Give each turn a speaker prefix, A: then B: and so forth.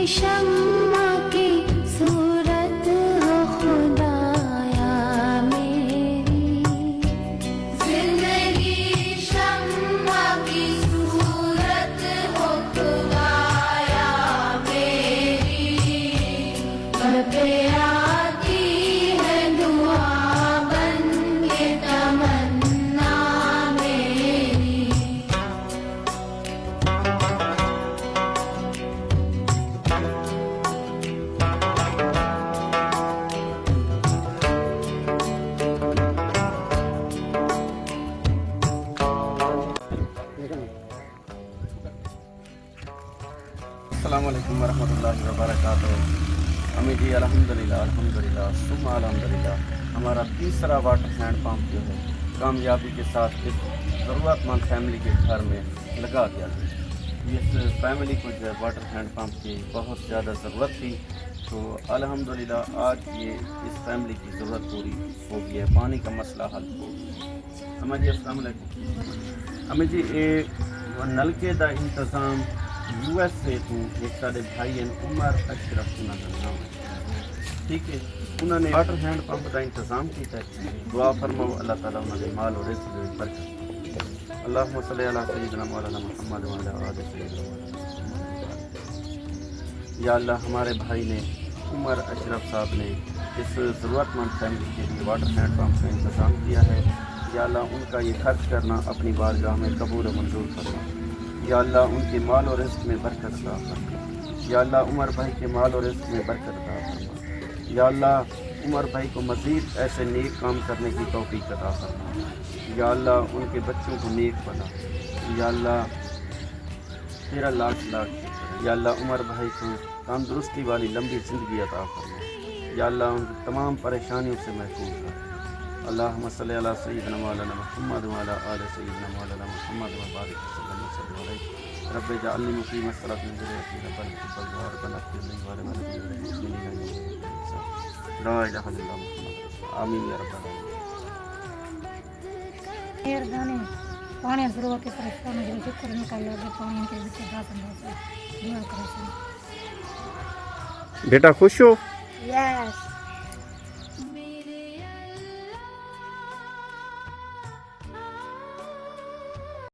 A: शम्मा की सूरत हो खुदाया मेरी, जिंदगी शम्मा की सूरत हो खुदाया मेरी, पे आती है दुआ बन के तमन्ना मेरी।
B: अस्सलामुअलैकुम वरहमतुल्लाहि वबरकातुहू। अम्मी जी अल्हम्दुलिल्लाह सुम्मा अल्हम्दुलिल्लाह, हमारा तीसरा वाटर हैंड पंप जो है कामयाबी के साथ इस ज़रूरतमंद फैमिली के घर में लगा दिया गया। इस फैमिली को जो है वाटर हैंड पंप की बहुत ज़्यादा ज़रूरत थी, तो अल्हम्दुलिल्लाह आज ये इस फैमिली की ज़रूरत पूरी हो गई है, पानी का मसला हल हो गया। अम्मा जी अस्सलाम वालेकुम। अम्मी जी एक नलके का इंतज़ाम US से तू एक साढ़े भाई उमर अशरफ उन्होंने नाम, ठीक है, उन्होंने वाटर हैंड पंप का इंतज़ाम किया। दुआ फरमाओ अल्लाह ताला उन्होंने माल और रिज़्क़ में बरकत। अल्लाहुम्मा सल्ली अला सय्यिदिना मौलाना मुहम्मद व अला आलि सय्यिदिना मौलाना मुहम्मद। या अल्लाह हमारे भाई ने उमर अशरफ साहब ने इस ज़रूरतमंद फैमिली के लिए वाटर हैंड पंप का इंतज़ाम किया है। या अल्लाह उनका ये खर्च करना अपनी बारगाह में कबूल व मंजूर फरमा। या अल्लाह उनके माल और रिज़्क़ में बरकत अता फरमा। या अल्लाह उमर भाई के माल और रिज़्क़ में बरकत अता फरमा। या अल्लाह उमर भाई को मज़ीद ऐसे नेक काम करने की तौफ़ीक़ अता फरमा। या अल्लाह उनके बच्चों को नेक बना। या अल्लाह तेरा लाख लाख शुक्र। या अल्लाह उमर भाई को तंदुरुस्ती वाली लंबी ज़िंदगी अता फरमा। या अल्लाह उनकी तमाम परेशानियों से महफूज कर। अल्लाहुम्मा सल्ली अला सय्यिदिना मौलाना मुहम्मद व अला आलि सय्यिदिना मौलाना मुहम्मद व बारिक वसल्लम अलैहि। रब्बि जअलनी मुक़ीम अस्सलाति व ज़ुर्रिय्यती रब्बना तक़ब्बल दुआ रब्बना इग़फिर ली व लिवलिदैया व लिल-मुस्लिमीना यौम हिसाब। ला इलाहा इल्लल्लाह मुहम्मद रसूलुल्लाह। आमीन या रब्बल आलमीन।
C: मेहरबानी पानी ज़रूरत है, परेशानी जो शुक्र निकाल लगे पानी के बीच दासन दुआ करें।
B: बेटा खुश हो?
C: यस।